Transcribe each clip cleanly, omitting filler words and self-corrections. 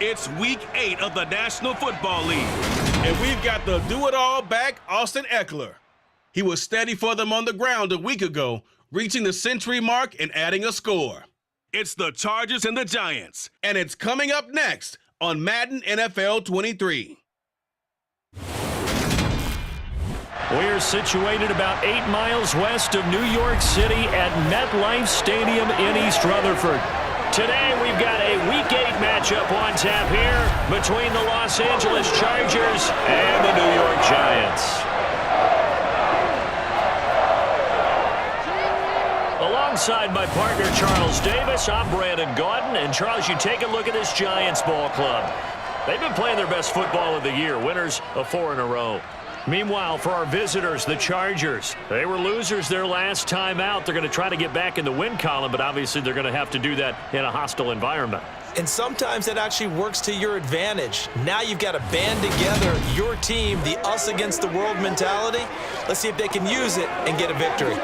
It's Week 8 of the National Football League, and we've got the do-it-all back, Austin Ekeler. He was steady for them on the ground a week ago, reaching the century mark and adding a score. It's the Chargers and the Giants, and it's coming up next on Madden NFL 23. We're situated about 8 miles west of New York City at MetLife Stadium in East Rutherford. Today we've got a Week 8 matchup on tap here between the Los Angeles Chargers and the New York Giants. Alongside my partner Charles Davis, I'm Brandon Gaudin. And Charles, you take a look at this Giants ball club. They've been playing their best football of the year, winners of 4 in a row. Meanwhile, for our visitors, the Chargers, they were losers their last time out. They're going to try to get back in the win column, but obviously they're going to have to do that in a hostile environment. And sometimes that actually works to your advantage. Now you've got to band together your team, the us against the world mentality. Let's see if they can use it and get a victory.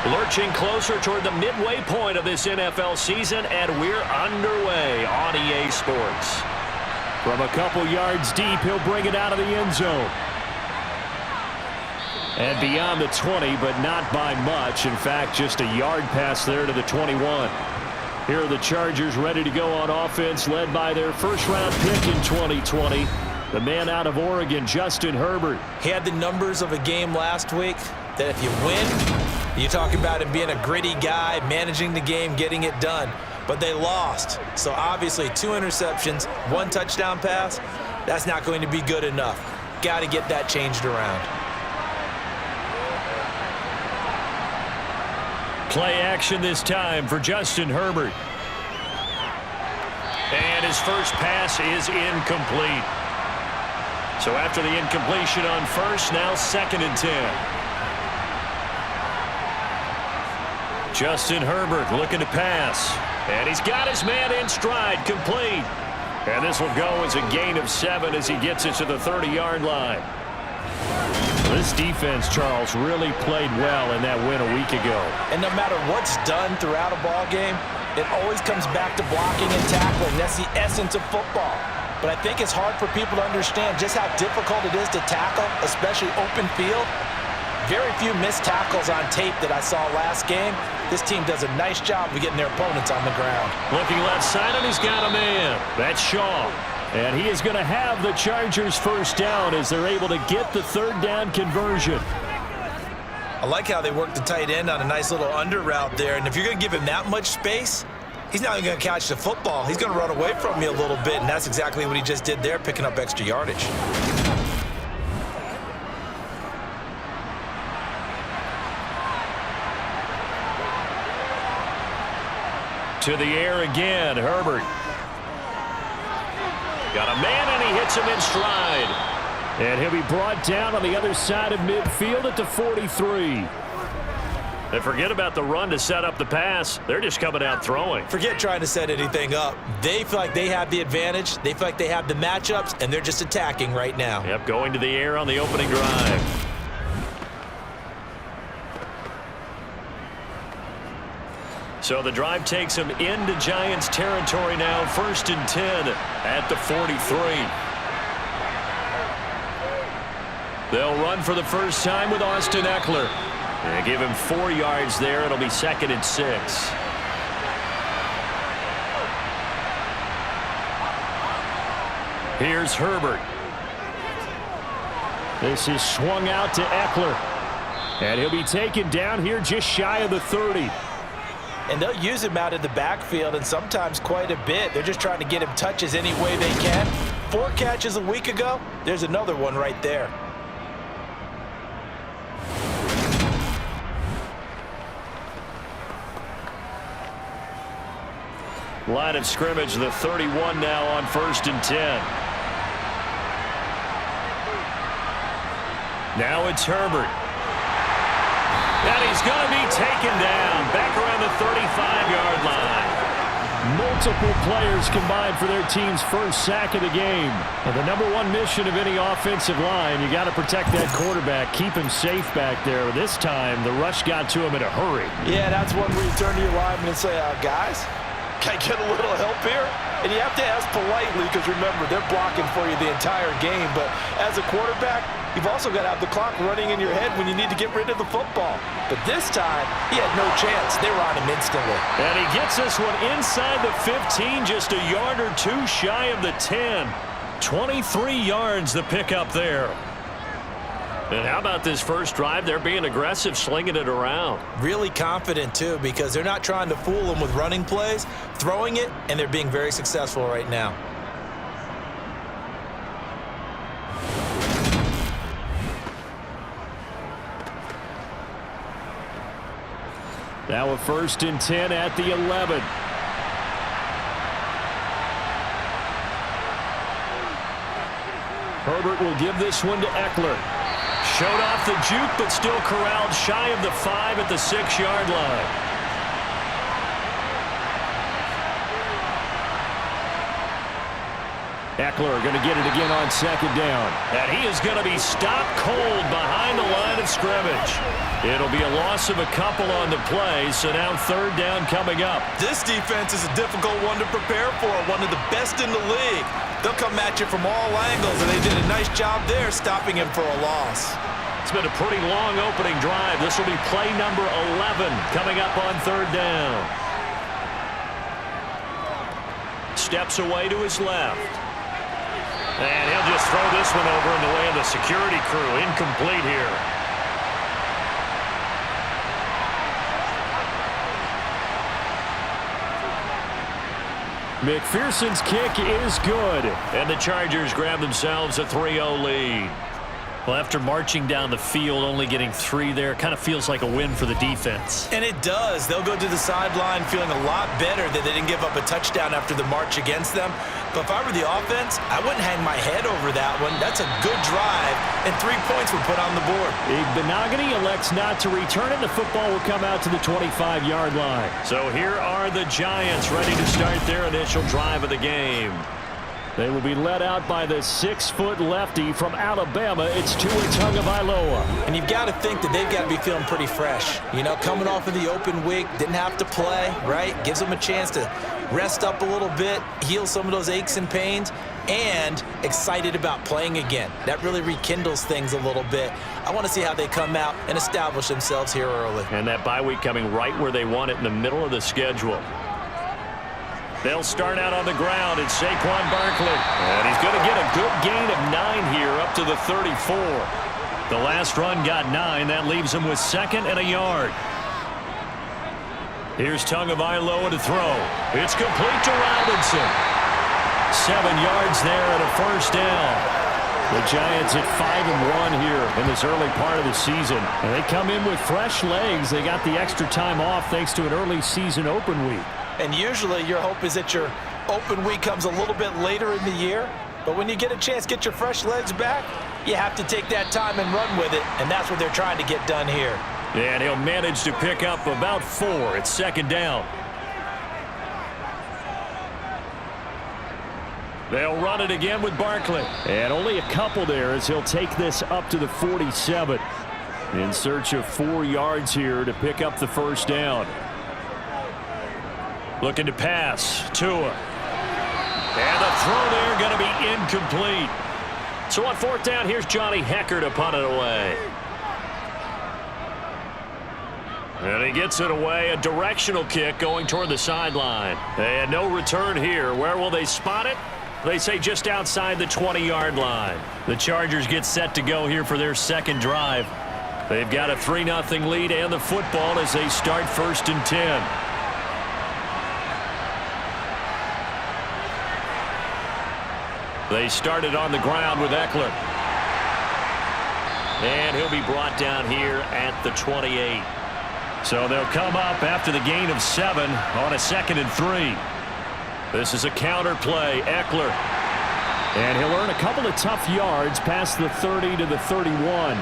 Lurching closer toward the midway point of this NFL season, and we're underway on EA Sports. From a couple yards deep, he'll bring it out of the end zone. And beyond the 20, but not by much. In fact, just a yard pass there to the 21. Here are the Chargers ready to go on offense, led by their first-round pick in 2020, the man out of Oregon, Justin Herbert. He had the numbers of a game last week that if you win, you talk about him being a gritty guy, managing the game, getting it done. But they lost. So obviously 2 interceptions, 1 touchdown pass, that's not going to be good enough. Got to get that changed around. Play action this time for Justin Herbert. And his first pass is incomplete. So after the incompletion on first, now 2nd and 10. Justin Herbert looking to pass. And he's got his man in stride, complete. And this will go as a gain of 7 as he gets it to the 30-yard line. This defense, Charles, really played well in that win a week ago. And no matter what's done throughout a ball game, it always comes back to blocking and tackling. That's the essence of football. But I think it's hard for people to understand just how difficult it is to tackle, especially open field. Very few missed tackles on tape that I saw last game. This team does a nice job of getting their opponents on the ground. Looking left side, and he's got a man. That's Shaw. And he is going to have the Chargers first down as they're able to get the 3rd down conversion. I like how they work the tight end on a nice little under route there. And if you're going to give him that much space, he's not even going to catch the football. He's going to run away from me a little bit, and that's exactly what he just did there, picking up extra yardage. To the air again, Herbert. Got a man, and he hits him in stride. And he'll be brought down on the other side of midfield at the 43. And forget about the run to set up the pass. They're just coming out throwing. Forget trying to set anything up. They feel like they have the advantage. They feel like they have the matchups, and they're just attacking right now. Yep, going to the air on the opening drive. So the drive takes him into Giants territory now, 1st and 10 at the 43. They'll run for the first time with Austin Ekeler. They give him 4 yards there. It'll be 2nd and 6. Here's Herbert. This is swung out to Ekeler. And he'll be taken down here just shy of the 30. And they'll use him out in the backfield, and sometimes quite a bit. They're just trying to get him touches any way they can. 4 catches a week ago. There's another one right there. Line of scrimmage, the 31 now on 1st and 10. Now it's Herbert. And he's going to be taken down back around the 35-yard line. Multiple players combined for their team's first sack of the game. And the number one mission of any offensive line, you got to protect that quarterback, keep him safe back there. This time, the rush got to him in a hurry. Yeah, that's one where you turn to your lineman and say, guys, can I get a little help here? And you have to ask politely because, remember, they're blocking for you the entire game. But as a quarterback, you've also got to have the clock running in your head when you need to get rid of the football. But this time, he had no chance. They were on him instantly. And he gets this one inside the 15, just a yard or two shy of the 10. 23 yards the pickup there. And how about this first drive? They're being aggressive, slinging it around. Really confident, too, because they're not trying to fool them with running plays, throwing it, and they're being very successful right now. Now a 1st and 10 at the 11. Herbert will give this one to Eckler. Showed off the juke, but still corralled shy of the 5 at the 6-yard line. Eckler going to get it again on 2nd down. And he is going to be stopped cold behind the line of scrimmage. It'll be a loss of a couple on the play, so now 3rd down coming up. This defense is a difficult one to prepare for, one of the best in the league. They'll come at you from all angles, and they did a nice job there stopping him for a loss. It's been a pretty long opening drive. This will be play number 11 coming up on 3rd down. Steps away to his left. And he'll just throw this one over in the way of the security crew. Incomplete here. McPherson's kick is good. And the Chargers grab themselves a 3-0 lead. Well, after marching down the field, only getting 3 there, kind of feels like a win for the defense. And it does. They'll go to the sideline feeling a lot better that they didn't give up a touchdown after the march against them. But if I were the offense, I wouldn't hang my head over that one. That's a good drive, and 3 points were put on the board. Benogany elects not to return it. The football will come out to the 25-yard line. So here are the Giants ready to start their initial drive of the game. They will be led out by the 6-foot lefty from Alabama. It's Tua Tagovailoa. And you've got to think that they've got to be feeling pretty fresh. You know, coming off of the open week, didn't have to play, right? Gives them a chance to rest up a little bit, heal some of those aches and pains, and excited about playing again. That really rekindles things a little bit. I want to see how they come out and establish themselves here early. And that bye week coming right where they want it in the middle of the schedule. They'll start out on the ground. It's Saquon Barkley. And he's going to get a good gain of 9 here up to the 34. The last run got 9. That leaves him with 2nd and a yard. Here's Tagovailoa to throw. It's complete to Robinson. 7 yards there and a 1st down. The Giants at 5-1 here in this early part of the season. And they come in with fresh legs. They got the extra time off thanks to an early season open week. And usually your hope is that your open week comes a little bit later in the year. But when you get a chance to get your fresh legs back, you have to take that time and run with it. And that's what they're trying to get done here. And he'll manage to pick up about 4. It's 2nd down. They'll run it again with Barkley. And only a couple there as he'll take this up to the 47. In search of 4 yards here to pick up the 1st down. Looking to pass. Tua. And the throw there going to be incomplete. So on 4th down, here's Johnny Hekker to punt it away. And he gets it away. A directional kick going toward the sideline. And no return here. Where will they spot it? They say just outside the 20-yard line. The Chargers get set to go here for their 2nd drive. They've got a 3-0 lead and the football as they start 1st and 10. They started on the ground with Eckler. And he'll be brought down here at the 28. So they'll come up after the gain of 7 on a 2nd and 3. This is a counter play. Eckler. And he'll earn a couple of tough yards past the 30 to the 31.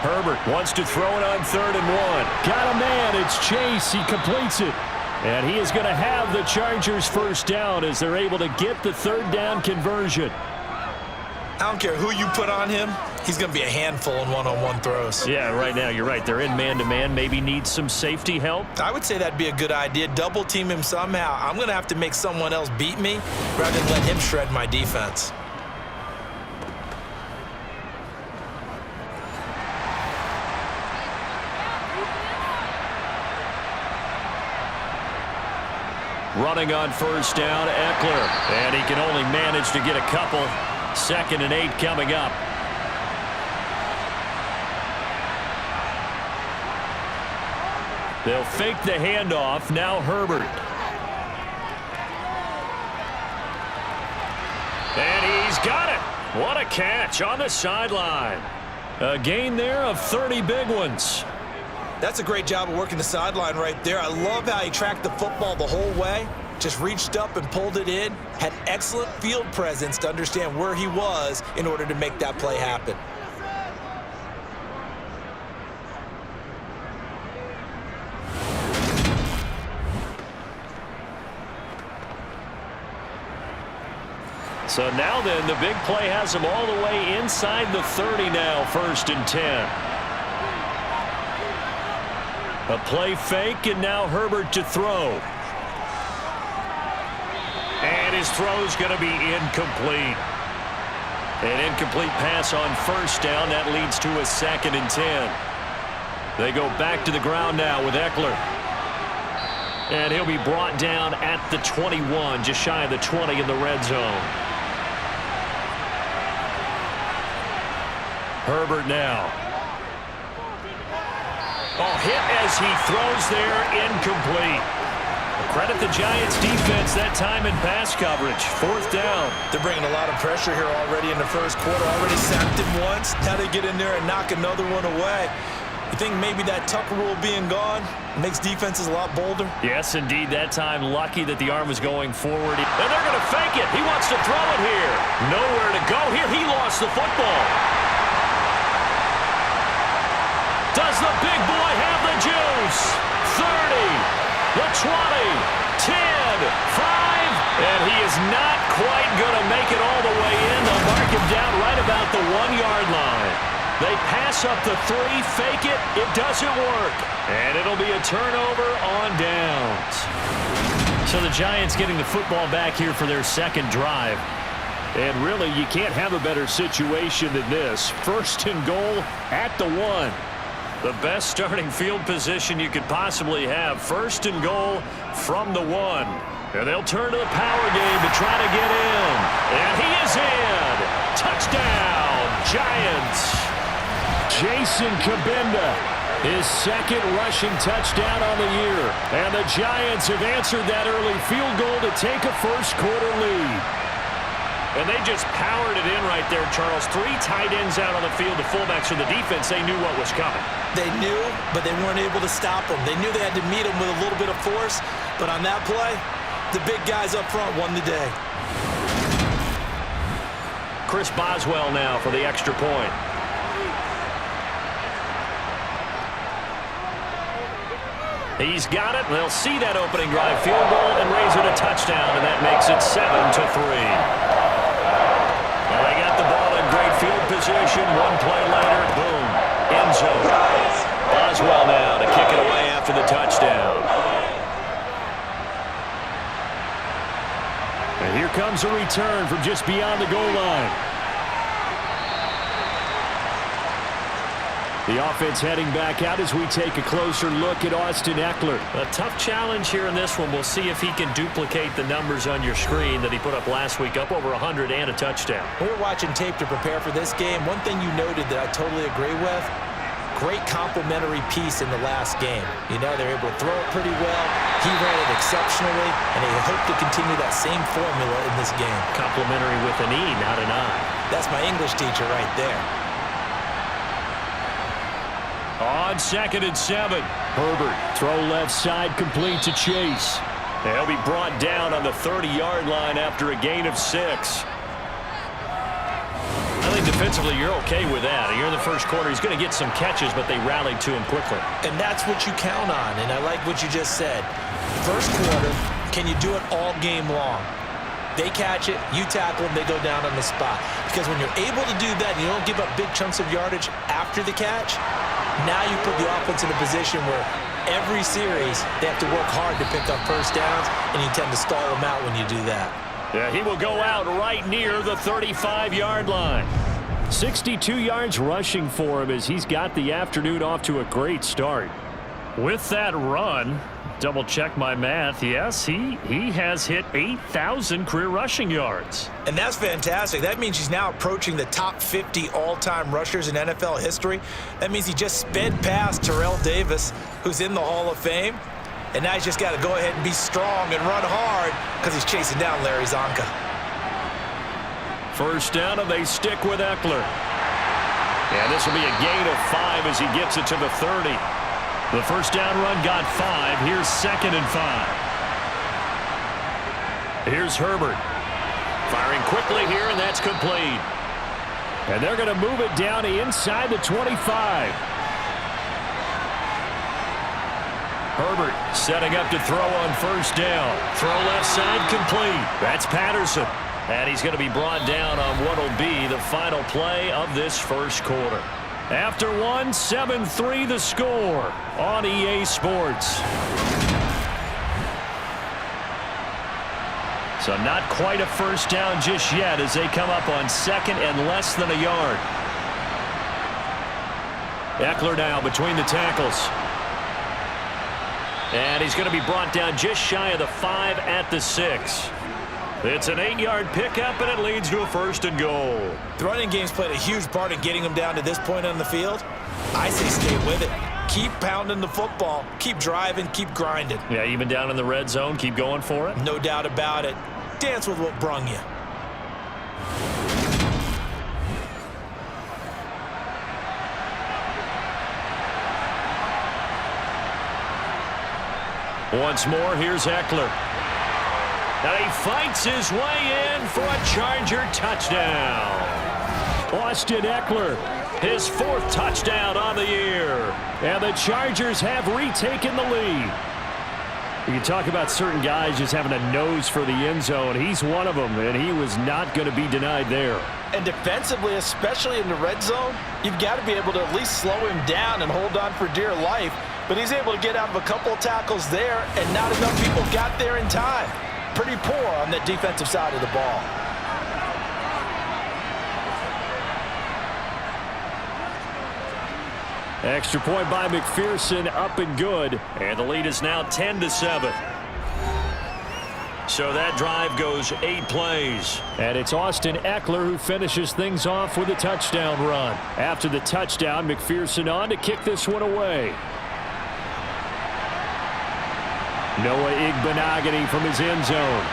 Herbert wants to throw it on 3rd and 1. Got a man. It's Chase. He completes it. And he is going to have the Chargers first down as they're able to get the 3rd down conversion. I don't care who you put on him. He's going to be a handful in one-on-one throws. Yeah, right now you're right. They're in man-to-man. Maybe need some safety help. I would say that'd be a good idea. Double team him somehow. I'm going to have to make someone else beat me rather than let him shred my defense. Running on 1st down, Eckler. And he can only manage to get a couple. 2nd and 8 coming up. They'll fake the handoff. Now Herbert. And he's got it. What a catch on the sideline. A gain there of 30 big ones. That's a great job of working the sideline right there. I love how he tracked the football the whole way. Just reached up and pulled it in. Had excellent field presence to understand where he was in order to make that play happen. So now then, the big play has him all the way inside the 30 now, 1st and 10. A play fake, and now Herbert to throw. And his throw's going to be incomplete. An incomplete pass on 1st down. That leads to a 2nd and 10. They go back to the ground now with Eckler. And he'll be brought down at the 21, just shy of the 20 in the red zone. Herbert now. Oh, hit as he throws there, incomplete. Credit the Giants defense that time in pass coverage. 4th down. They're bringing a lot of pressure here already in the 1st quarter. Already sacked him once. Now they get in there and knock another one away. You think maybe that Tucker rule being gone makes defenses a lot bolder? Yes, indeed. That time lucky that the arm was going forward. And they're going to fake it. He wants to throw it here. Nowhere to go here. He lost the football. Does the big boy have the juice? 30, the 20, 10, 5, and he is not quite going to make it all the way in. They'll mark him down right about the 1-yard line. They pass up the 3, fake it, it doesn't work, and it'll be a turnover on downs. So the Giants getting the football back here for their 2nd drive. And really, you can't have a better situation than this. 1st and goal at the 1. The best starting field position you could possibly have. 1st and goal from the 1. And they'll turn to the power game to try to get in. And he is in. Touchdown, Giants. Jason Kabinda, his 2nd rushing touchdown on the year. And the Giants have answered that early field goal to take a 1st quarter lead. And they just powered it in right there, Charles. 3 tight ends out on the field. The fullbacks for the defense, they knew what was coming. They knew, but they weren't able to stop him. They knew they had to meet him with a little bit of force, but on that play, the big guys up front won the day. Chris Boswell now for the extra point. He's got it. They'll see that opening drive field goal and raise it a touchdown, and that makes it 7-3. Well, they got the ball in great field position. 1 play later, boom, end zone. Boswell now to kick it away after the touchdown. And here comes a return from just beyond the goal line. The offense heading back out as we take a closer look at Austin Eckler. A tough challenge here in this one. We'll see if he can duplicate the numbers on your screen that he put up last week, up over 100 and a touchdown. We were watching tape to prepare for this game. One thing you noted that I totally agree with, great complimentary piece in the last game. You know, they're able to throw it pretty well. He ran it exceptionally, and they hope to continue that same formula in this game. Complimentary with an E, not an I. That's my English teacher right there. On 2nd and 7. Herbert, throw left side, complete to Chase. They'll be brought down on the 30-yard line after a gain of 6. Now they and defensively, you're okay with that. Here in the first quarter, he's going to get some catches, but they rallied to him quickly. And that's what you count on, and I like what you just said. First quarter, can you do it all game long? They catch it, you tackle them, they go down on the spot. Because when you're able to do that and you don't give up big chunks of yardage after the catch, now you put the offense in a position where every series they have to work hard to pick up first downs, and you tend to stall them out when you do that. Yeah, he will go out right near the 35-yard line. 62 yards rushing for him as he's got the afternoon off to a great start. With that run, double-check my math, yes, he has hit 8,000 career rushing yards. And that's fantastic. That means he's now approaching the top 50 all-time rushers in NFL history. That means he just sped past Terrell Davis, who's in the Hall of Fame. And now he's just got to go ahead and be strong and run hard because he's chasing down Larry Zonka. First down, and they stick with Eckler. And this will be a gain of 5 as he gets it to the 30. The first down run got 5. Here's 2nd and 5. Here's Herbert. Firing quickly here, and that's complete. And they're going to move it down inside the 25. Herbert setting up to throw on first down. Throw left side complete. That's Patterson. And he's going to be brought down on what will be the final play of this first quarter. After one, 7-3 the score on EA Sports. So not quite a first down just yet as they come up on 2nd and less than a yard. Eckler now between the tackles. And he's going to be brought down just shy of the 5 at the 6. It's an 8-yard pickup, and it leads to a 1st and goal. The running game's played a huge part in getting him down to this point on the field. I say stay with it. Keep pounding the football. Keep driving. Keep grinding. Yeah, even down in the red zone, keep going for it. No doubt about it. Dance with what brung you. Once more, here's Eckler. Now he fights his way in for a Charger touchdown. Austin Eckler, his 4th touchdown on the year. And the Chargers have retaken the lead. You talk about certain guys just having a nose for the end zone. He's one of them, and he was not going to be denied there. And defensively, especially in the red zone, you've got to be able to at least slow him down and hold on for dear life. But he's able to get out of a couple of tackles there, and not enough people got there in time. Pretty poor on the defensive side of the ball. Extra point by McPherson, up and good. And the lead is now 10-7. So that drive goes 8 plays. And it's Austin Eckler who finishes things off with a touchdown run. After the touchdown, McPherson on to kick this one away. Noah Igbenogany from his end zone.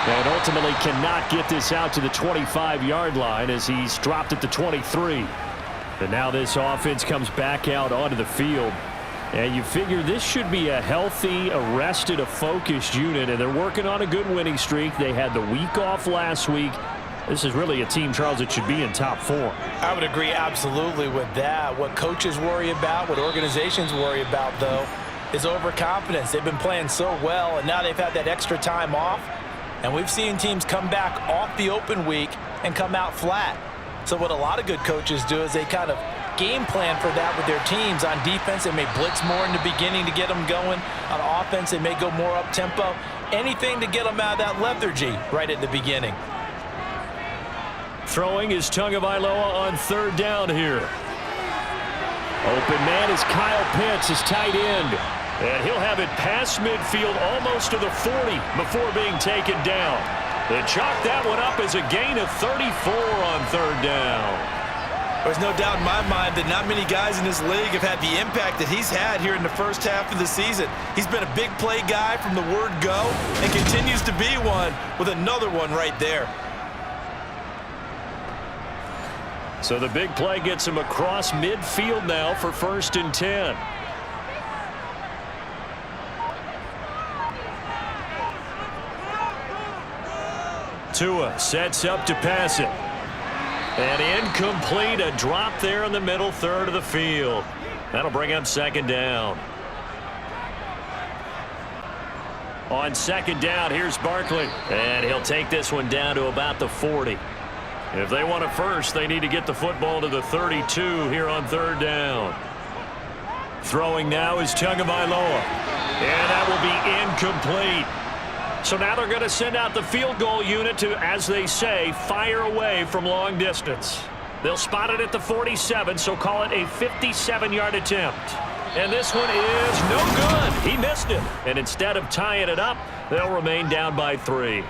And ultimately cannot get this out to the 25-yard line as he's dropped at the 23. And now this offense comes back out onto the field. And you figure this should be a healthy, a rested, a focused unit. And they're working on a good winning streak. They had the week off last week. This is really a team, Charles, that should be in top 4. I would agree absolutely with that. What coaches worry about, what organizations worry about, though, is overconfidence. They've been playing so well, and now they've had that extra time off. And we've seen teams come back off the open week and come out flat. So what a lot of good coaches do is they kind of game plan for that with their teams. On defense, they may blitz more in the beginning to get them going. On offense, they may go more up-tempo. Anything to get them out of that lethargy right at the beginning. Throwing is Tagovailoa on 3rd down here. Open man is Kyle Pitts, his tight end. And he'll have it past midfield almost to the 40 before being taken down. They chalk that one up as a gain of 34 on 3rd down. There's no doubt in my mind that not many guys in this league have had the impact that he's had here in the first half of the season. He's been a big play guy from the word go and continues to be one with another one right there. So the big play gets him across midfield now for 1st and 10. Tua sets up to pass it. And incomplete, a drop there in the middle third of the field. That'll bring up second down. On second down, here's Barkley. And he'll take this one down to about the 40. If they want a first, they need to get the football to the 32 here on third down. Throwing now is Tagovailoa. And that will be incomplete. So now they're going to send out the field goal unit to, as they say, fire away from long distance. They'll spot it at the 47, so call it a 57-yard attempt. And this one is no good. He missed it. And instead of tying it up, they'll remain down by 3.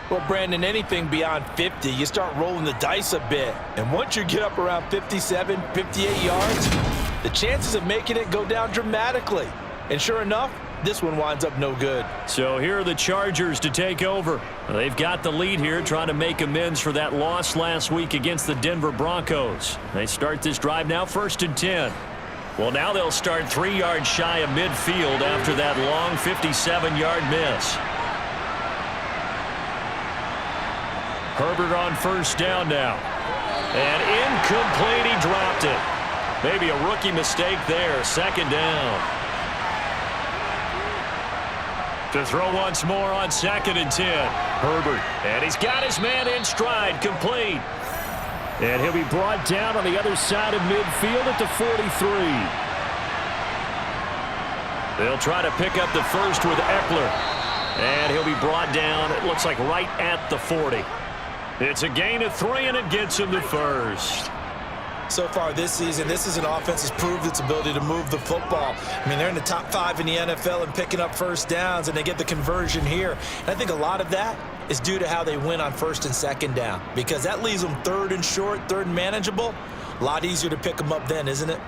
Well, Brandon, anything beyond 50, you start rolling the dice a bit. And once you get up around 57, 58 yards, the chances of making it go down dramatically. And sure enough, this one winds up no good. So here are the Chargers to take over. They've got the lead here, trying to make amends for that loss last week against the Denver Broncos. They start this drive now, 1st and 10. Well, now they'll start 3 yards shy of midfield after that long 57-yard miss. Herbert on 1st down now. And incomplete, he dropped it. Maybe a rookie mistake there, 2nd down. To throw once more on 2nd and 10. Herbert. And he's got his man in stride, complete. And he'll be brought down on the other side of midfield at the 43. They'll try to pick up the first with Eckler. And he'll be brought down, it looks like right at the 40. It's a gain of 3, and it gets him to first. So far this season, this is an offense that's proved its ability to move the football. I mean, they're in the top 5 in the NFL and picking up first downs, and they get the conversion here. And I think a lot of that is due to how they win on 1st and 2nd down, because that leaves them 3rd and short, 3rd and manageable. A lot easier to pick them up then, isn't it?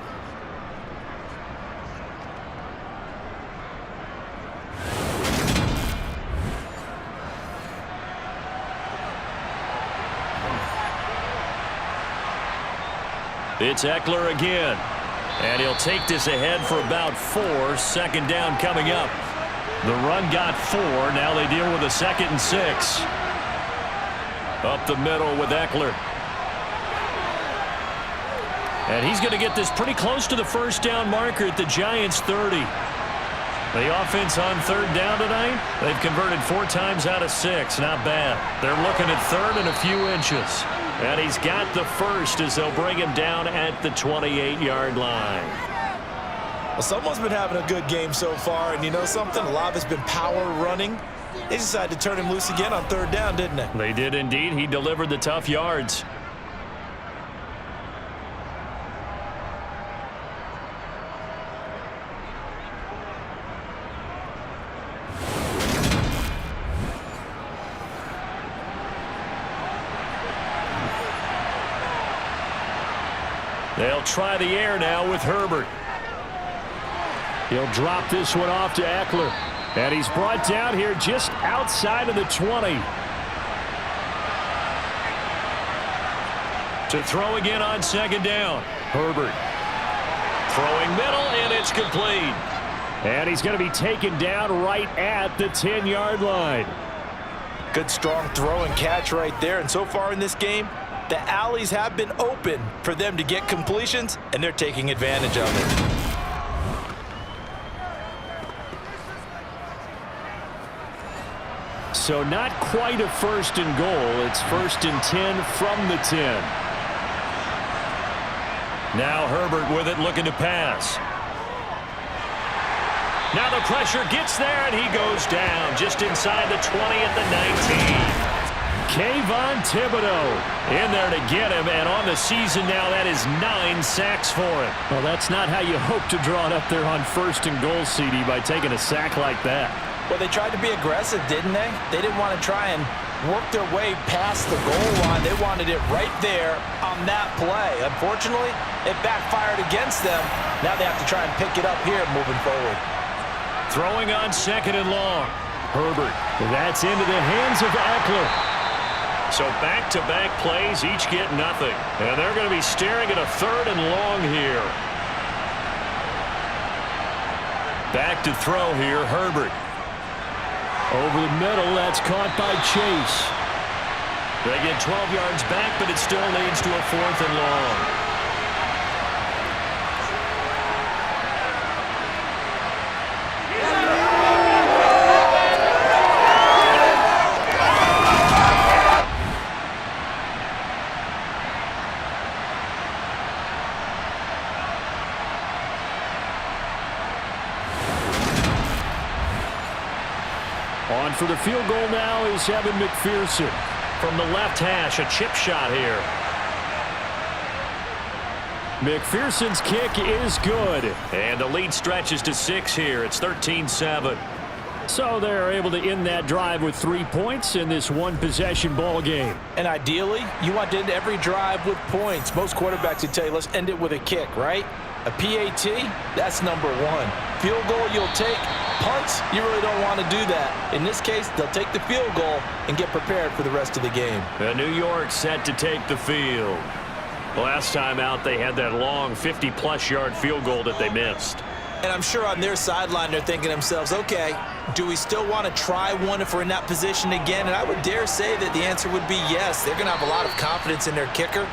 It's Eckler again. And he'll take this ahead for about 4. 2nd down coming up. The run got 4. Now they deal with a 2nd and 6. Up the middle with Eckler. And he's going to get this pretty close to the 1st down marker at the Giants' 30. The offense on 3rd down tonight, they've converted 4 times out of 6. Not bad. They're looking at 3rd and a few inches. And he's got the first as they'll bring him down at the 28-yard line. Well, someone's been having a good game so far, and you know something? A lot of it's been power running. They decided to turn him loose again on 3rd down, didn't they? They did indeed. He delivered the tough yards. They'll try the air now with Herbert. He'll drop this one off to Eckler. And he's brought down here just outside of the 20. To throw again on 2nd down. Herbert. Throwing middle, and it's complete. And he's going to be taken down right at the 10-yard line. Good, strong throw and catch right there. And so far in this game, the alleys have been open for them to get completions, and they're taking advantage of it. So not quite a 1st and goal. It's 1st and 10 from the 10. Now Herbert with it, looking to pass. Now the pressure gets there, and he goes down just inside the 20 at the 19. Kayvon Thibodeau in there to get him, and on the season now, that is 9 sacks for him. Well, that's not how you hope to draw it up there on 1st and goal, CD, by taking a sack like that. Well, they tried to be aggressive, didn't they? They didn't want to try and work their way past the goal line. They wanted it right there on that play. Unfortunately, it backfired against them. Now they have to try and pick it up here moving forward. Throwing on 2nd and long. Herbert. That's into the hands of Eckler. So back-to-back plays, each get nothing. And they're going to be staring at a 3rd and long here. Back to throw here, Herbert. Over the middle, that's caught by Chase. They get 12 yards back, but it still leads to a 4th and long. On for the field goal now is Evan McPherson. From the left hash, a chip shot here. McPherson's kick is good. And the lead stretches to 6 here. It's 13-7. So they're able to end that drive with 3 points in this one-possession ball game. And ideally, you want to end every drive with points. Most quarterbacks would tell you, let's end it with a kick, right? A PAT, that's number 1. Field goal you'll take. Punts, you really don't want to do that. In this case, they'll take the field goal and get prepared for the rest of the game. New York set to take the field. Last time out, they had that long 50-plus yard field goal that they missed. And I'm sure on their sideline, they're thinking to themselves, okay, do we still want to try one if we're in that position again? And I would dare say that the answer would be yes. They're going to have a lot of confidence in their kicker.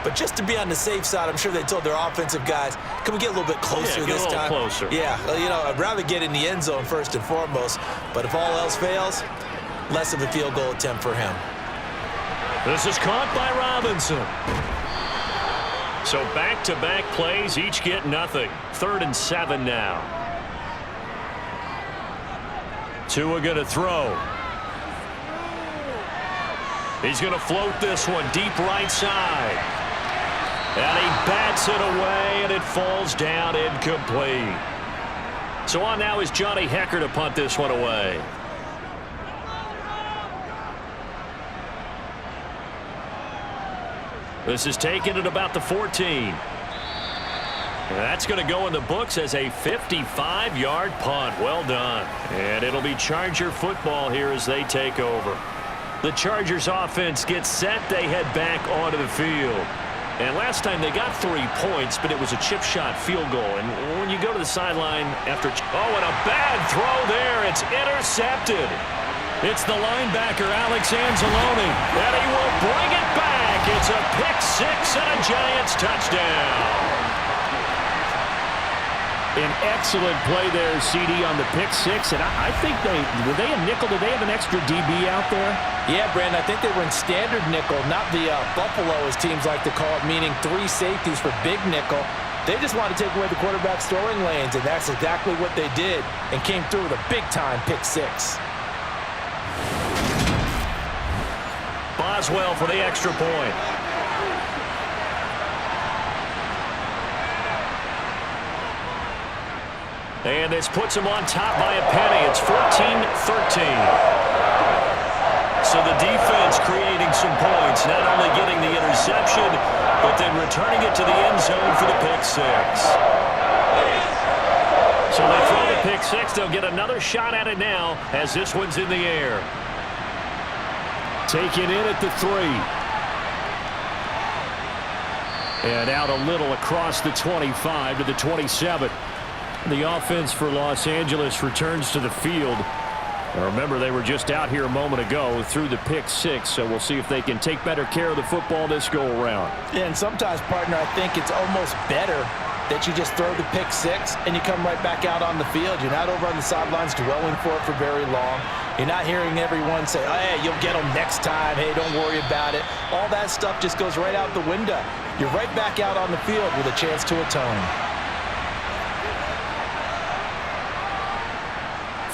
But just to be on the safe side, I'm sure they told their offensive guys, can we get a little bit closer this time? Get a little closer. Yeah, well, you know, I'd rather get in the end zone first and foremost. But if all else fails, less of a field goal attempt for him. This is caught by Robinson. So back-to-back plays, each get nothing. 3rd and 7 now. Tua going to throw. He's going to float this one deep right side. And he bats it away, and it falls down incomplete. So on now is Johnny Hecker to punt this one away. This is taken at about the 14. And that's going to go in the books as a 55-yard punt. Well done. And it'll be Charger football here as they take over. The Chargers offense gets set. They head back onto the field. And last time they got 3 points, but it was a chip shot field goal. And when you go to the sideline after... Oh, and a bad throw there. It's intercepted. It's the linebacker, Alex Anzalone. And he will bring it back. It's a pick-6 and a Giants touchdown. An excellent play there, CD, on the pick-6. And I think were they a nickel? Did they have an extra DB out there? Yeah, Brandon, I think they were in standard nickel, not the Buffalo, as teams like to call it, meaning 3 safeties for big nickel. They just want to take away the quarterback's throwing lanes, and that's exactly what they did, and came through with a big-time pick-6. Boswell for the extra point. And this puts him on top by a penny. It's 14-13. So the defense creating some points, not only getting the interception, but then returning it to the end zone for the pick-6. So they throw the pick-6. They'll get another shot at it now as this one's in the air. Taken in at the 3. And out a little across the 25 to the 27. The offense for Los Angeles returns to the field. Remember, they were just out here a moment ago through the pick-6, so we'll see if they can take better care of the football this go-around. Yeah, and sometimes, partner, I think it's almost better that you just throw the pick-6 and you come right back out on the field. You're not over on the sidelines dwelling for it for very long. You're not hearing everyone say, oh, hey, you'll get them next time. Hey, don't worry about it. All that stuff just goes right out the window. You're right back out on the field with a chance to atone.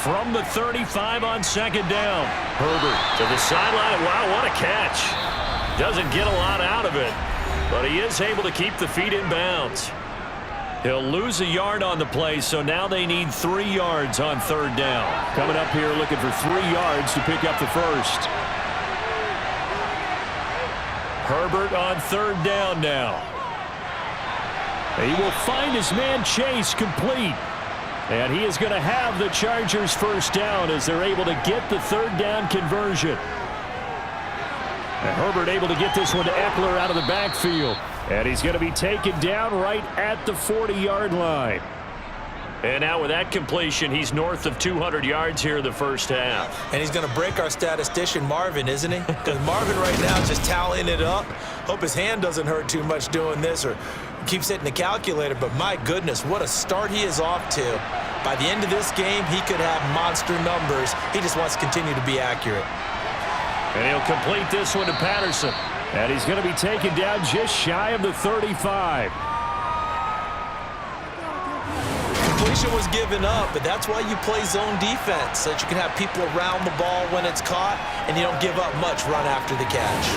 From the 35 on 2nd down. Herbert to the sideline. Wow, what a catch. Doesn't get a lot out of it, but he is able to keep the feet in bounds. He'll lose a yard on the play, so now they need 3 yards on 3rd down. Coming up here looking for 3 yards to pick up the first. Herbert on 3rd down now. He will find his man Chase complete. And he is going to have the Chargers first down as they're able to get the 3rd down conversion. And Herbert able to get this one to Eckler out of the backfield. And he's going to be taken down right at the 40-yard line. And now with that completion, he's north of 200 yards here in the first half. And he's going to break our statistician, Marvin, isn't he? Because Marvin right now is just tallying it up. Hope his hand doesn't hurt too much doing this or keeps hitting the calculator. But my goodness, what a start he is off to. By the end of this game, he could have monster numbers. He just wants to continue to be accurate. And he'll complete this one to Patterson. And he's going to be taken down just shy of the 35. Completion was given up, but that's why you play zone defense, so that you can have people around the ball when it's caught, and you don't give up much run after the catch.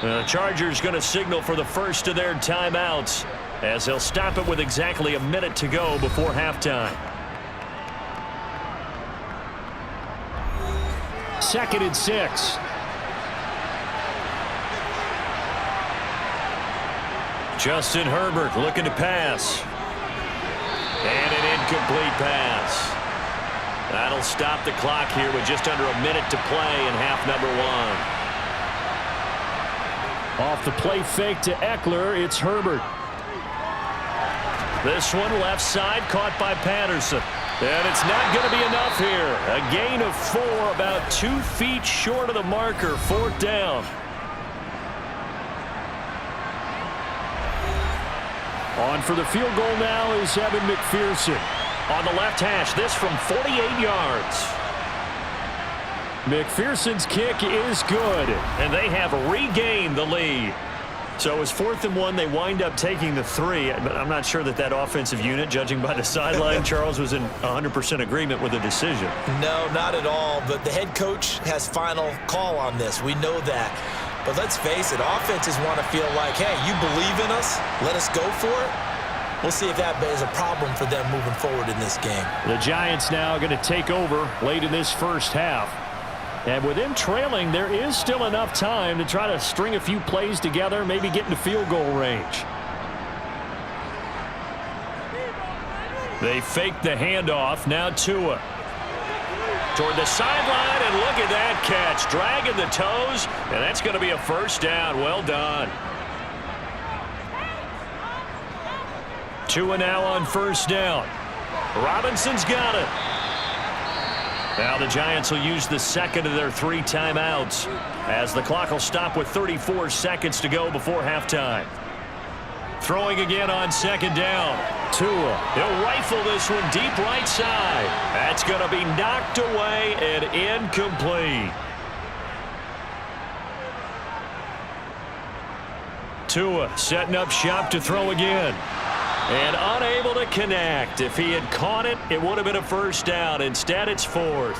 The Chargers going to signal for the first of their timeouts as they'll stop it with exactly a minute to go before halftime. 2nd and 6. Justin Herbert looking to pass. And an incomplete pass. That'll stop the clock here with just under a minute to play in half number 1. Off the play fake to Eckler, it's Herbert. This one left side caught by Patterson. And it's not going to be enough here. A gain of 4, about 2 feet short of the marker, 4th down. On for the field goal now is Evan McPherson. On the left hash, this from 48 yards. McPherson's kick is good. And they have regained the lead. So it's 4th and 1. They wind up taking the 3. But I'm not sure that offensive unit, judging by the sideline, Charles, was in 100% agreement with the decision. No, not at all. But the head coach has final call on this. We know that. But let's face it, offenses want to feel like, hey, you believe in us, let us go for it. We'll see if that is a problem for them moving forward in this game. The Giants now going to take over late in this first half. And with them trailing, there is still enough time to try to string a few plays together, maybe get into field goal range. They fake the handoff. Now Tua. Toward the sideline, and look at that catch. Dragging the toes, and that's going to be a first down. Well done. Tua now on first down. Robinson's got it. Now the Giants will use the second of their 3 timeouts as the clock will stop with 34 seconds to go before halftime. Throwing again on 2nd down. Tua. He'll rifle this one deep right side. That's going to be knocked away and incomplete. Tua setting up shop to throw again. And unable to connect. If he had caught it, it would have been a first down. Instead, it's 4th.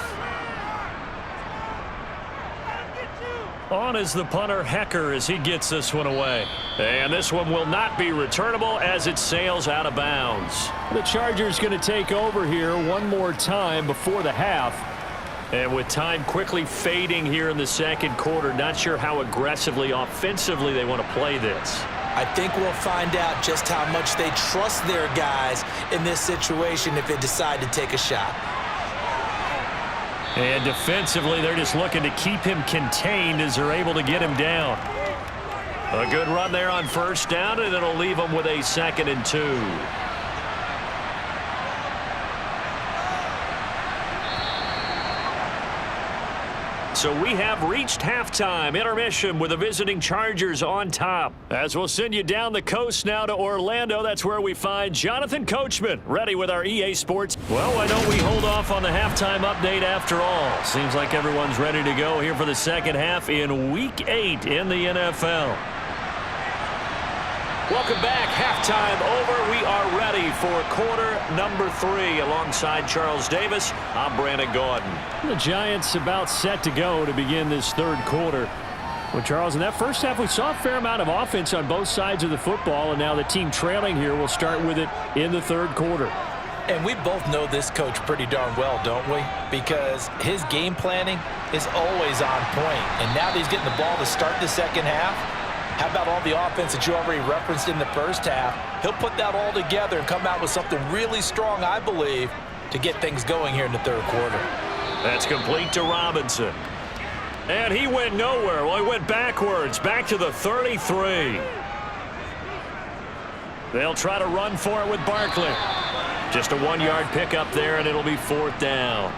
On is the punter, Hecker, as he gets this one away. And this one will not be returnable as it sails out of bounds. The Chargers going to take over here one more time before the half. And with time quickly fading here in the second quarter, not sure how aggressively, offensively they want to play this. I think we'll find out just how much they trust their guys in this situation if they decide to take a shot. And defensively, they're just looking to keep him contained as they're able to get him down. A good run there on first down, and it'll leave them with a 2nd and 2. So we have reached halftime. Intermission with the visiting Chargers on top. As we'll send you down the coast now to Orlando. That's where we find Jonathan Coachman ready with our EA Sports. Well, why don't we hold off on the halftime update after all? Seems like everyone's ready to go here for the second half in Week 8 in the NFL. Welcome back. Halftime over. We are ready for quarter number 3 alongside Charles Davis. I'm Brandon Gordon. The Giants about set to go to begin this third quarter. Well, Charles, in that first half, we saw a fair amount of offense on both sides of the football, and now the team trailing here will start with it in the third quarter. And we both know this coach pretty darn well, don't we? Because his game planning is always on point. And now that he's getting the ball to start the second half, how about all the offense that you already referenced in the first half? He'll put that all together and come out with something really strong, I believe, to get things going here in the third quarter. That's complete to Robinson. And he went nowhere. Well, he went backwards, back to the 33. They'll try to run for it with Barkley. Just a 1-yard pickup there, and it'll be 4th down.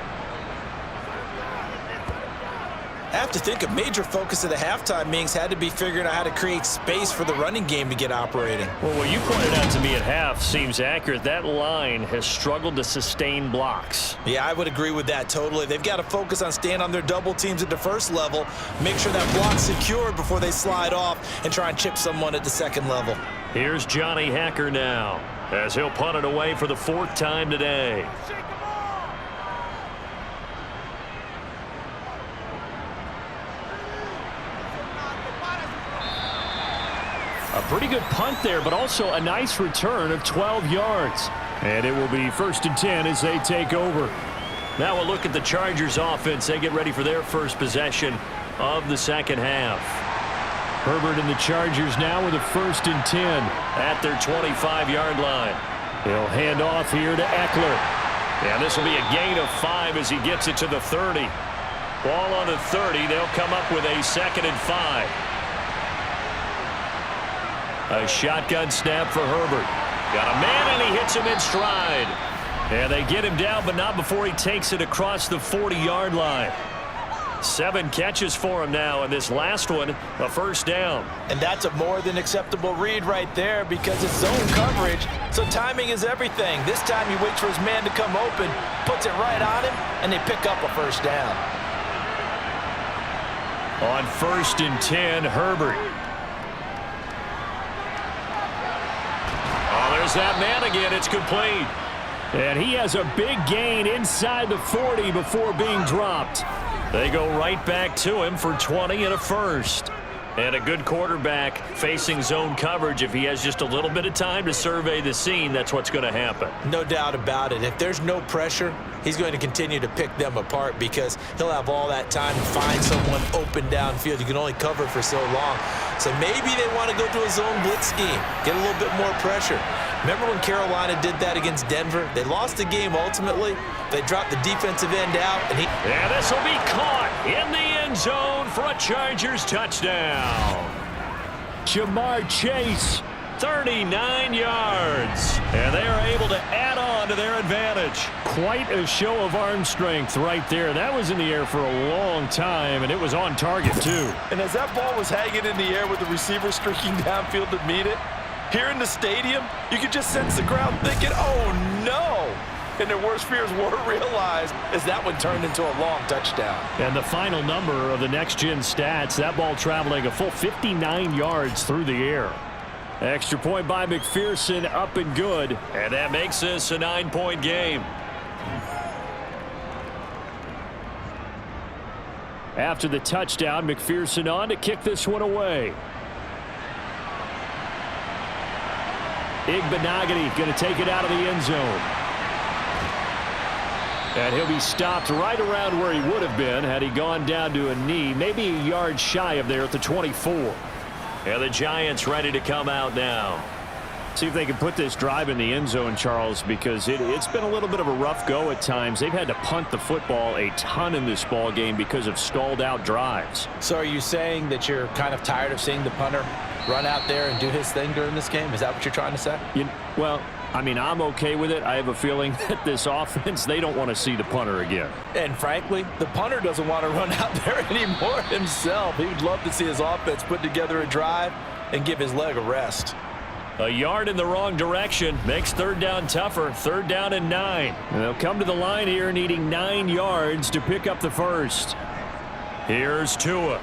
I have to think a major focus of the halftime meetings had to be figuring out how to create space for the running game to get operating. Well, what you pointed out to me at half seems accurate. That line has struggled to sustain blocks. Yeah, I would agree with that totally. They've got to focus on staying on their double teams at the first level, make sure that block's secured before they slide off and try and chip someone at the second level. Here's Johnny Hacker now as he'll punt it away for the 4th time today. A pretty good punt there, but also a nice return of 12 yards. And it will be 1st and 10 as they take over. Now we'll look at the Chargers offense. They get ready for their first possession of the second half. Herbert and the Chargers now with a 1st and 10 at their 25-yard line. He'll hand off here to Eckler. And this will be a gain of 5 as he gets it to the 30. Ball on the 30. They'll come up with a 2nd and 5. A shotgun snap for Herbert. Got a man, and he hits him in stride. And they get him down, but not before he takes it across the 40-yard line. 7 catches for him now, and this last one, a 1st down. And that's a more than acceptable read right there because it's zone coverage, so timing is everything. This time he waits for his man to come open, puts it right on him, and they pick up a 1st down. On 1st and 10, Herbert. Oh, there's that man again. It's complete. And he has a big gain inside the 40 before being dropped. They go right back to him for 20 and a 1st. And a good quarterback facing zone coverage. If he has just a little bit of time to survey the scene, that's what's going to happen. No doubt about it. If there's no pressure, he's going to continue to pick them apart because he'll have all that time to find someone open downfield. You can only cover for so long. So maybe they want to go to a zone blitz scheme, get a little bit more pressure. Remember when Carolina did that against Denver? They lost the game ultimately. They dropped the defensive end out. And this will be caught in the end zone for a Chargers touchdown. Jamar Chase, 39 yards. And they are able to add on to their advantage. Quite a show of arm strength right there. That was in the air for a long time, and it was on target, too. And as that ball was hanging in the air with the receiver streaking downfield to meet it, here in the stadium, you could just sense the crowd thinking, oh, no. And their worst fears were realized as that one turned into a long touchdown. And the final number of the next-gen stats, that ball traveling a full 59 yards through the air. Extra point by McPherson, up and good. And that makes this a 9-point game. After the touchdown, McPherson on to kick this one away. Igbenogany going to take it out of the end zone. And he'll be stopped right around where he would have been had he gone down to a knee, maybe a yard shy of there at the 24. And the Giants ready to come out now. See if they can put this drive in the end zone, Charles, because it's been a little bit of a rough go at times. They've had to punt the football a ton in this ball game because of stalled out drives. So are you saying that you're kind of tired of seeing the punter run out there and do his thing during this game? Is that what you're trying to say? Well, I mean, I'm okay with it. I have a feeling that this offense, they don't want to see the punter again. And frankly, the punter doesn't want to run out there anymore himself. He would love to see his offense put together a drive and give his leg a rest. A yard in the wrong direction makes 3rd down tougher. 3rd down and 9. And they'll come to the line here needing 9 yards to pick up the 1st. Here's Tua.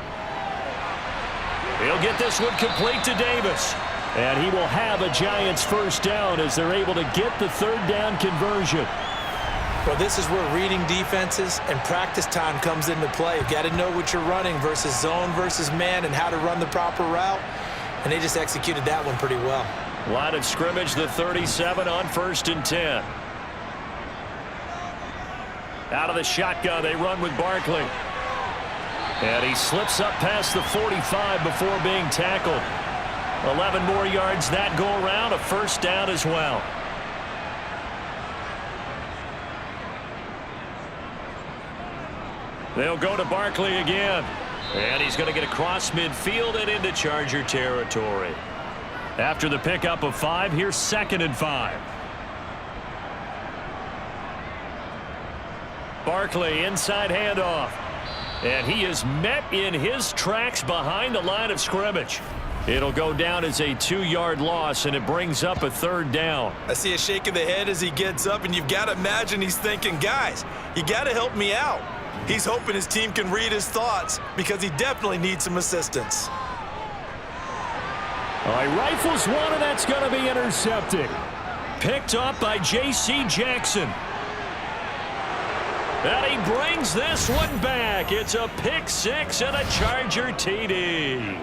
He'll get this one complete to Davis. And he will have a Giants 1st down as they're able to get the 3rd down conversion. Well, this is where reading defenses and practice time comes into play. You've got to know what you're running versus zone versus man and how to run the proper route. And they just executed that one pretty well. Line of scrimmage, the 37 on 1st and 10. Out of the shotgun, they run with Barkley. And he slips up past the 45 before being tackled. 11 more yards that go around, a 1st down as well. They'll go to Barkley again. And he's going to get across midfield and into Charger territory. After the pickup of 5, here's 2nd and 5. Barkley inside handoff. And he is met in his tracks behind the line of scrimmage. It'll go down as a 2-yard loss, and it brings up a 3rd down. I see a shake of the head as he gets up, and you've got to imagine he's thinking, guys, you got to help me out. He's hoping his team can read his thoughts because he definitely needs some assistance. All right, rifles one, and that's going to be intercepted. Picked up by J.C. Jackson. And he brings this one back. It's a pick 6 and a Charger TD.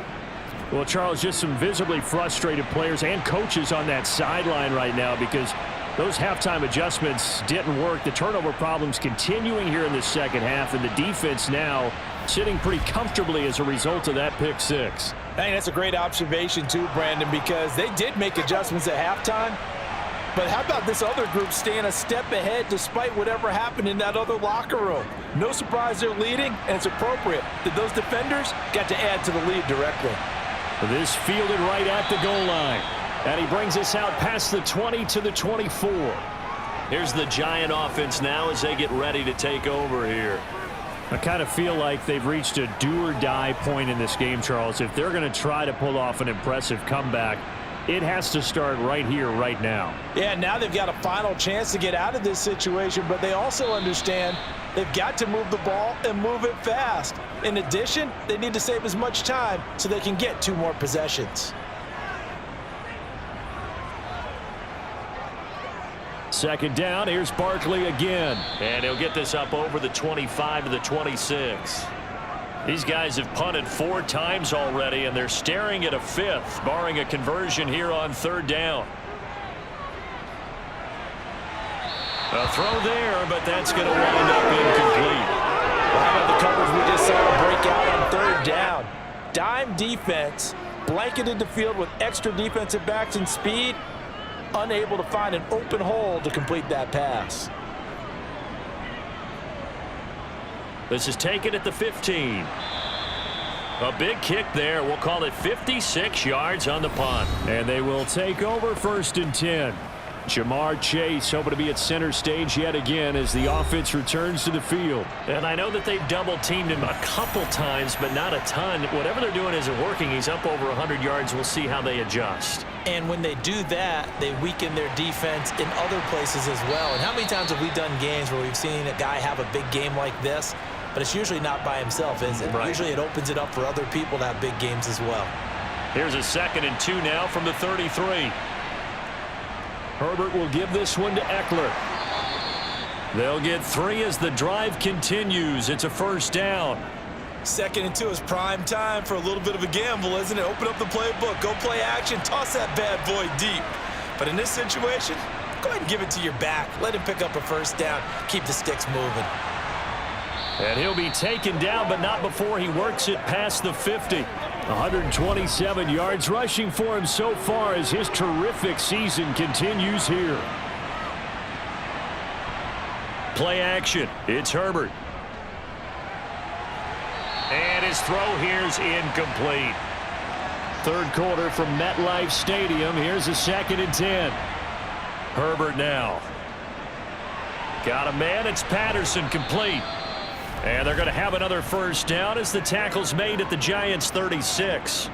Well, Charles, just some visibly frustrated players and coaches on that sideline right now because those halftime adjustments didn't work. The turnover problems continuing here in the second half, and the defense now sitting pretty comfortably as a result of that pick 6. I think that's a great observation too, Brandon, because they did make adjustments at halftime. But how about this other group staying a step ahead despite whatever happened in that other locker room? No surprise they're leading, and it's appropriate that those defenders got to add to the lead directly. This fielded right at the goal line. And he brings us out past the 20 to the 24. Here's the Giant offense now as they get ready to take over here. I kind of feel like they've reached a do-or-die point in this game, Charles. If they're going to try to pull off an impressive comeback, it has to start right here, right now. Yeah, now they've got a final chance to get out of this situation, but they also understand they've got to move the ball and move it fast. In addition, they need to save as much time so they can get 2 more possessions. 2nd down, here's Barkley again. And he'll get this up over the 25 to the 26. These guys have punted 4 times already, and they're staring at a 5th, barring a conversion here on 3rd down. A throw there, but that's going to wind up incomplete. Well, how about the coverage we just saw break out on 3rd down? Dime defense, blanketed the field with extra defensive backs and speed, unable to find an open hole to complete that pass. This is taken at the 15. A big kick there. We'll call it 56 yards on the punt. And they will take over 1st and 10. Jamar Chase hoping to be at center stage yet again as the offense returns to the field. And I know that they've double-teamed him a couple times, but not a ton. Whatever they're doing isn't working. He's up over 100 yards. We'll see how they adjust. And when they do that, they weaken their defense in other places as well. And how many times have we done games where we've seen a guy have a big game like this? But it's usually not by himself, is it? Right. Usually it opens it up for other people to have big games as well. Here's a 2nd and 2 now from the 33. Herbert will give this one to Eckler. They'll get 3 as the drive continues. It's a 1st down. 2nd and 2 is prime time for a little bit of a gamble, isn't it? Open up the playbook, go play action, toss that bad boy deep. But in this situation, go ahead and give it to your back. Let him pick up a 1st down. Keep the sticks moving. And he'll be taken down, but not before he works it past the 50. 127 yards rushing for him so far as his terrific season continues here. Play action. It's Herbert. And his throw here's incomplete. 3rd quarter from MetLife Stadium. Here's a 2nd and 10. Herbert now. Got a man. It's Patterson, complete. And they're going to have another 1st down as the tackle's made at the Giants' 36.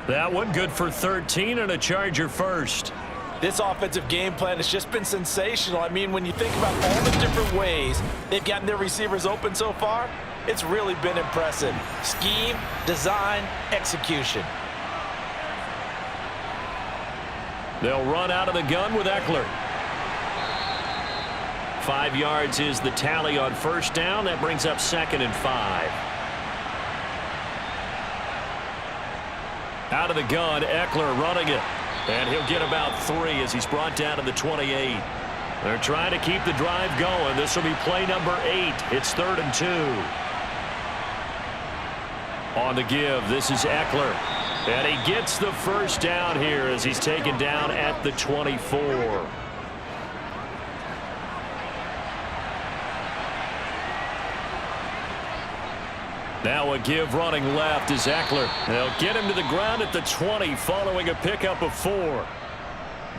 That one good for 13 and a Charger 1st. This offensive game plan has just been sensational. I mean, when you think about all the different ways they've gotten their receivers open so far, it's really been impressive. Scheme, design, execution. They'll run out of the gun with Eckler. 5 yards is the tally on 1st down. That brings up 2nd and 5. Out of the gun, Eckler running it. And he'll get about 3 as he's brought down to the 28. They're trying to keep the drive going. This will be play number 8. It's 3rd and 2. On the give, this is Eckler. And he gets the 1st down here as he's taken down at the 24. Now a give running left is Eckler. They'll get him to the ground at the 20 following a pickup of 4.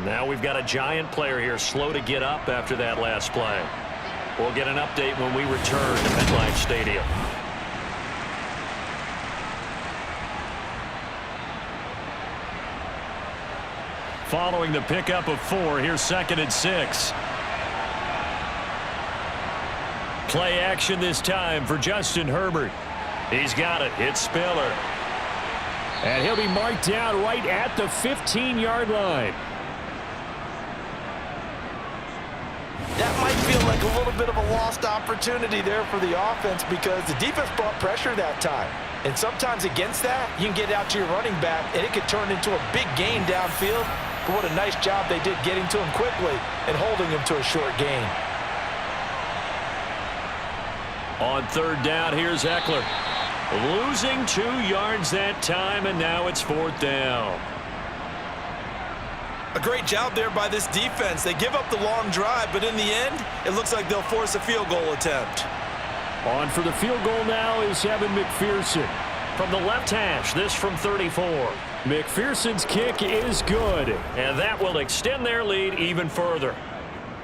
Now we've got a Giant player here slow to get up after that last play. We'll get an update when we return to MetLife Stadium. Following the pickup of 4, here's 2nd and 6. Play action this time for Justin Herbert. He's got it. It's Spiller. And he'll be marked down right at the 15-yard line. That might feel like a little bit of a lost opportunity there for the offense because the defense brought pressure that time. And sometimes against that, you can get out to your running back, and it could turn into a big gain downfield. But what a nice job they did getting to him quickly and holding him to a short gain. On 3rd down, here's Eckler. Losing 2 yards that time, and now it's 4th down. A great job there by this defense. They give up the long drive, but in the end, it looks like they'll force a field goal attempt. On for the field goal now is Evan McPherson. From the left hash, this from 34. McPherson's kick is good. And that will extend their lead even further.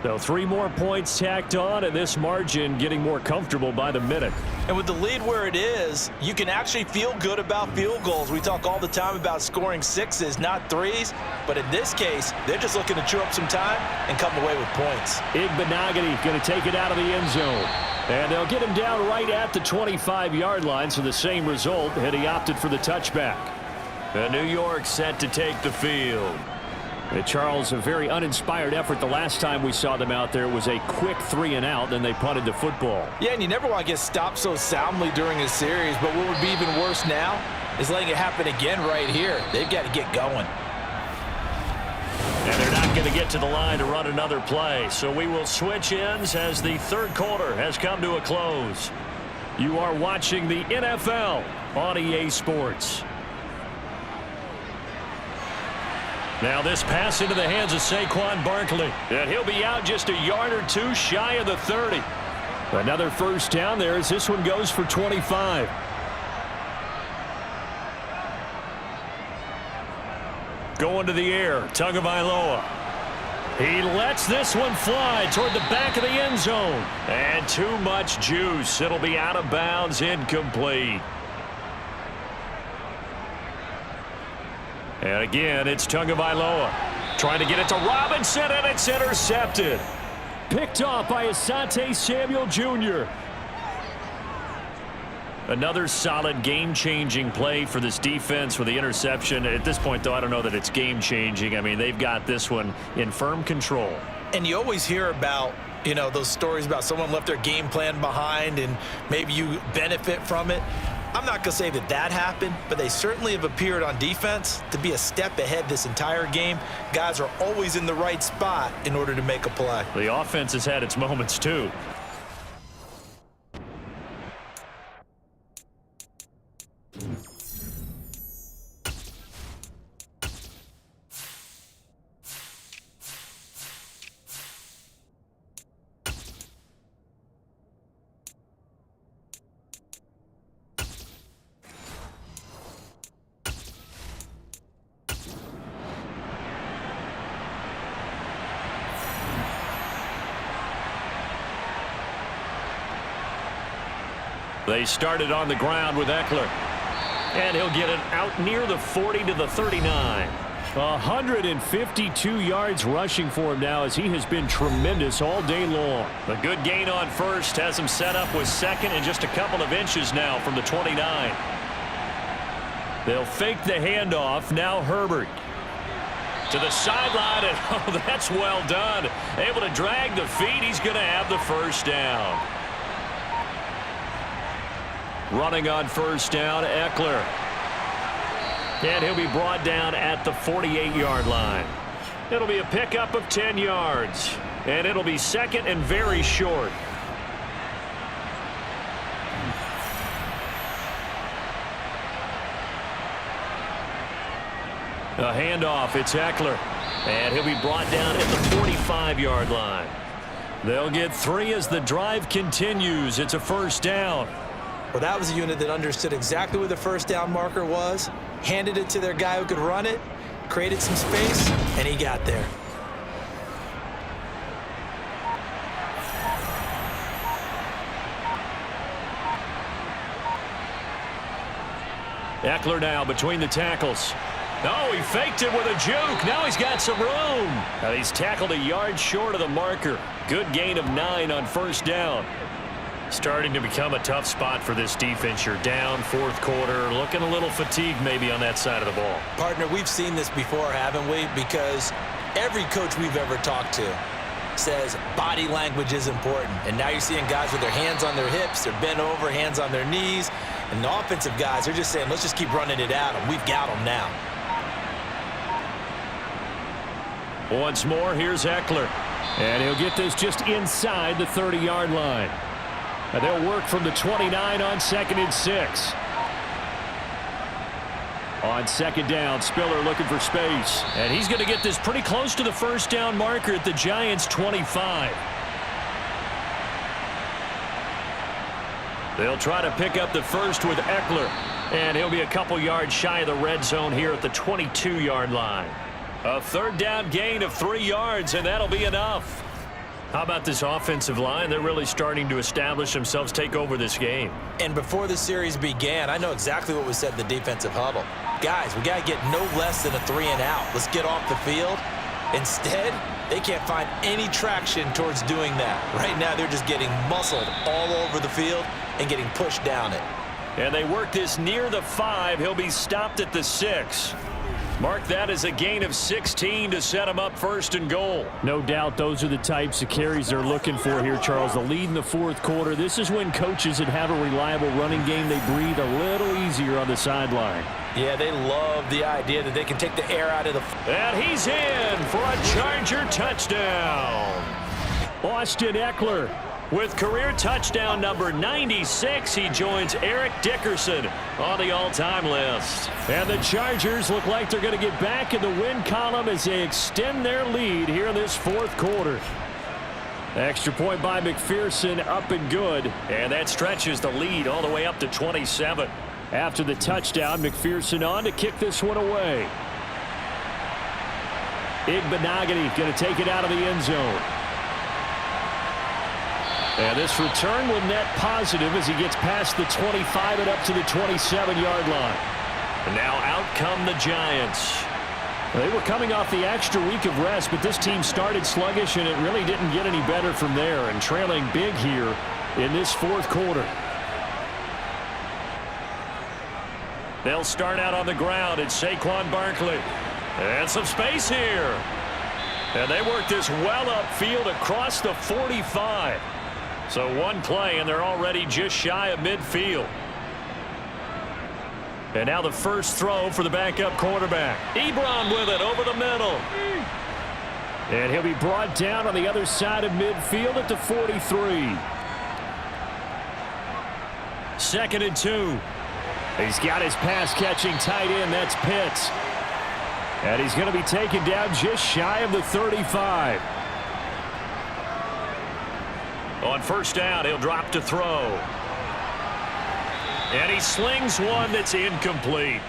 So 3 more points tacked on, and this margin getting more comfortable by the minute. And with the lead where it is, you can actually feel good about field goals. We talk all the time about scoring 6s, not 3s. But in this case, they're just looking to chew up some time and come away with points. Igbenogany going to take it out of the end zone. And they'll get him down right at the 25-yard line, so the same result, and he opted for the touchback. And New York set to take the field. Charles, a very uninspired effort. The last time we saw them out there was a quick 3-and-out, then they punted the football. Yeah, and you never want to get stopped so soundly during a series, but what would be even worse now is letting it happen again right here. They've got to get going. And they're not going to get to the line to run another play, so we will switch ends as the 3rd quarter has come to a close. You are watching the NFL on EA Sports. Now this pass into the hands of Saquon Barkley. And he'll be out just a yard or 2 shy of the 30. Another 1st down there as this one goes for 25. Going to the air, Tagovailoa. He lets this one fly toward the back of the end zone. And too much juice. It'll be out of bounds, incomplete. And again, it's Tagovailoa trying to get it to Robinson, and it's intercepted. Picked off by Asante Samuel Jr. Another solid game-changing play for this defense with the interception. At this point, though, I don't know that it's game-changing. I mean, they've got this one in firm control. And you always hear about, those stories about someone left their game plan behind and maybe you benefit from it. I'm not going to say that happened, but they certainly have appeared on defense to be a step ahead this entire game. Guys are always in the right spot in order to make a play. The offense has had its moments, too. They started on the ground with Eckler. And he'll get it out near the 40 to the 39. 152 yards rushing for him now as he has been tremendous all day long. A good gain on 1st has him set up with 2nd and just a couple of inches now from the 29. They'll fake the handoff. Now Herbert to the sideline, and oh, that's well done. Able to drag the feet. He's going to have the 1st down. Running on 1st down, Eckler. And he'll be brought down at the 48-yard line. It'll be a pickup of 10 yards. And it'll be 2nd and very short. A handoff, it's Eckler. And he'll be brought down at the 45-yard line. They'll get 3 as the drive continues. It's a 1st down. Well, that was a unit that understood exactly where the first down marker was, handed it to their guy who could run it, created some space, and he got there. Eckler now between the tackles. Oh, he faked it with a juke. Now he's got some room. He's tackled a yard short of the marker. Good gain of 9 on first down. Starting to become a tough spot for this defense. You're down fourth quarter, looking a little fatigued maybe on that side of the ball. Partner, we've seen this before, haven't we? Because every coach we've ever talked to says body language is important. And now you're seeing guys with their hands on their hips, they're bent over, hands on their knees. And the offensive guys, they're just saying, let's just keep running it at them. We've got them now. Once more, here's Eckler. And he'll get this just inside the 30-yard line. And they'll work from the 29 on 2nd and 6. On second down, Spiller looking for space. And he's going to get this pretty close to the first down marker at the Giants' 25. They'll try to pick up the first with Eckler. And he'll be a couple yards shy of the red zone here at the 22-yard line. A third down gain of 3 yards, and that'll be enough. How about this offensive line? They're really starting to establish themselves, take over this game. And before the series began, I know exactly what was said in the defensive huddle. Guys, we got to get no less than a 3-and-out. Let's get off the field. Instead, they can't find any traction towards doing that. Right now, they're just getting muscled all over the field and getting pushed down it. And they work this near the 5. He'll be stopped at the 6. Mark that as a gain of 16 to set him up first and goal. No doubt those are the types of carries they're looking for here, Charles. The lead in the fourth quarter. This is when coaches that have a reliable running game, they breathe a little easier on the sideline. Yeah, they love the idea that they can take the air out of the... And he's in for a Charger touchdown. Austin Eckler. With career touchdown number 96, he joins Eric Dickerson on the all-time list. And the Chargers look like they're going to get back in the win column as they extend their lead here in this fourth quarter. Extra point by McPherson, up and good. And that stretches the lead all the way up to 27. After the touchdown, McPherson on to kick this one away. Igbenogany going to take it out of the end zone. And this return will net positive as he gets past the 25 and up to the 27-yard line. And now out come the Giants. They were coming off the extra week of rest, but this team started sluggish, and it really didn't get any better from there, and trailing big here in this fourth quarter. They'll start out on the ground. It's Saquon Barkley. And some space here. And they work this well upfield across the 45. So one play, and they're already just shy of midfield. And now the first throw for the backup quarterback. Ebron with it over the middle. And he'll be brought down on the other side of midfield at the 43. 2nd and 2. He's got his pass-catching tight end. That's Pitts. And he's going to be taken down just shy of the 35. On first down, he'll drop to throw. And he slings one that's incomplete.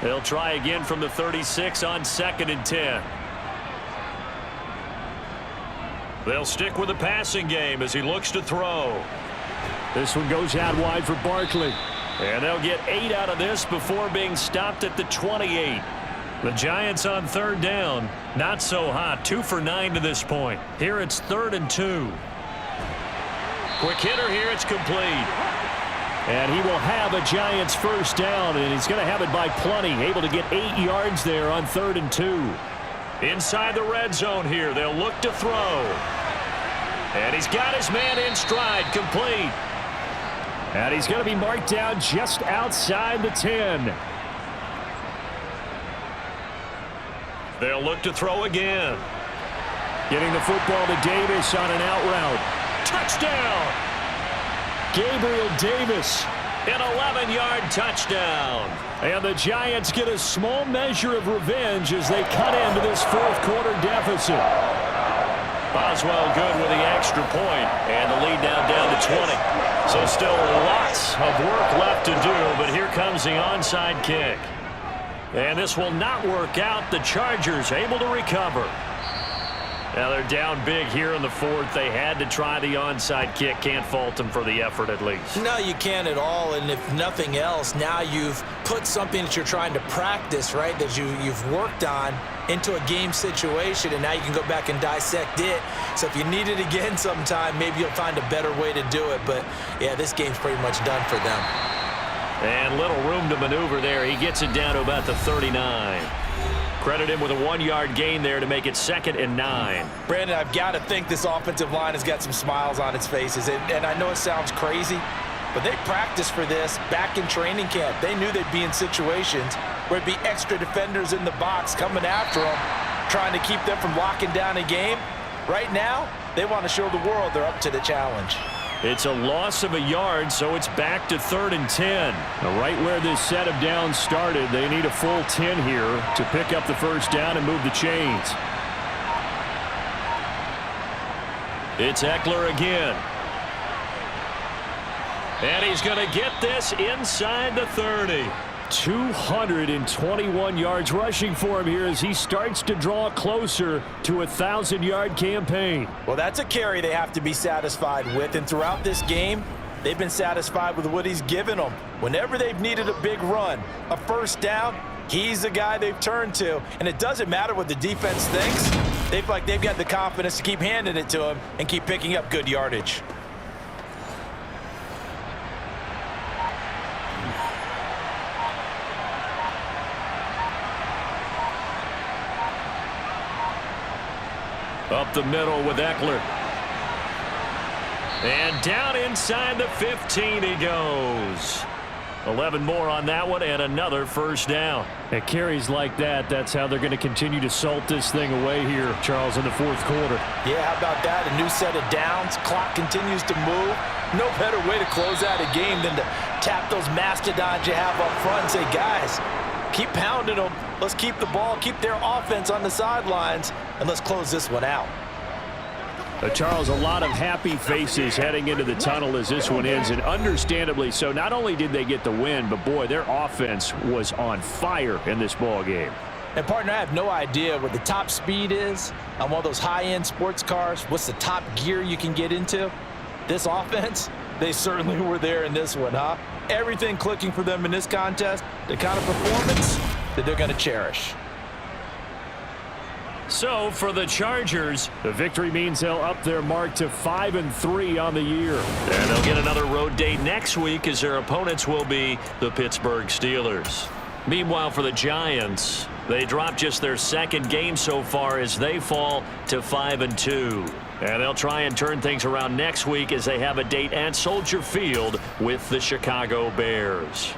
They'll try again from the 36 on 2nd and 10. They'll stick with the passing game as he looks to throw. This one goes out wide for Barkley. And they'll get 8 out of this before being stopped at the 28. The Giants on third down, not so hot. 2 for 9 to this point. Here it's 3rd and 2. Quick hitter here, it's complete. And he will have a Giants first down, and he's going to have it by plenty. Able to get 8 yards there on 3rd and 2. Inside the red zone here, they'll look to throw. And he's got his man in stride, complete. And he's going to be marked down just outside the 10. They'll look to throw again. Getting the football to Davis on an out route. Touchdown! Gabriel Davis. An 11-yard touchdown. And the Giants get a small measure of revenge as they cut into this fourth quarter deficit. Boswell good with the extra point, and the lead now down to 20. So still lots of work left to do, but here comes the onside kick. And this will not work out. The Chargers able to recover. Now they're down big here in the fourth. They had to try the onside kick. Can't fault them for the effort at least. No, you can't at all. And if nothing else, now you've put something that you're trying to practice, right, that you've worked on into a game situation, and now you can go back and dissect it. So if you need it again sometime, maybe you'll find a better way to do it. But, yeah, this game's pretty much done for them. And little room to maneuver there. He gets it down to about the 39. Credit him with a 1-yard gain there to make it 2nd and 9. Brandon, I've got to think this offensive line has got some smiles on its faces. And I know it sounds crazy, but they practiced for this back in training camp. They knew they'd be in situations where it'd be extra defenders in the box coming after them, trying to keep them from locking down a game. Right now, they want to show the world they're up to the challenge. It's a loss of a yard, so it's back to 3rd and 10. Now, right where this set of downs started, they need a full 10 here to pick up the first down and move the chains. It's Eckler again. And he's going to get this inside the 30. 221 yards rushing for him here as he starts to draw closer to a 1,000-yard campaign. Well, that's a carry they have to be satisfied with, and throughout this game, they've been satisfied with what he's given them. Whenever they've needed a big run, a first down, he's the guy they've turned to, and it doesn't matter what the defense thinks. They've got the confidence to keep handing it to him and keep picking up good yardage. Up the middle with Eckler. And down inside the 15 he goes. 11 more on that one and another first down. At carries like that, that's how they're going to continue to salt this thing away here, Charles, in the fourth quarter. Yeah, how about that? A new set of downs. Clock continues to move. No better way to close out a game than to tap those mastodons you have up front and say, guys, keep pounding them. Let's keep the ball, keep their offense on the sidelines, and let's close this one out. Charles, a lot of happy faces heading into the tunnel as this one ends, and understandably so. Not only did they get the win, but, boy, their offense was on fire in this ball game. And, partner, I have no idea what the top speed is on one of those high-end sports cars. What's the top gear you can get into? This offense, they certainly were there in this one, huh? Everything clicking for them in this contest, the kind of performance that they're going to cherish. So for the Chargers, the victory means they'll up their mark to 5-3 on the year. And they'll get another road day next week as their opponents will be the Pittsburgh Steelers. Meanwhile, for the Giants, they dropped just their 2nd game so far as they fall to 5-2. And they'll try and turn things around next week as they have a date at Soldier Field with the Chicago Bears.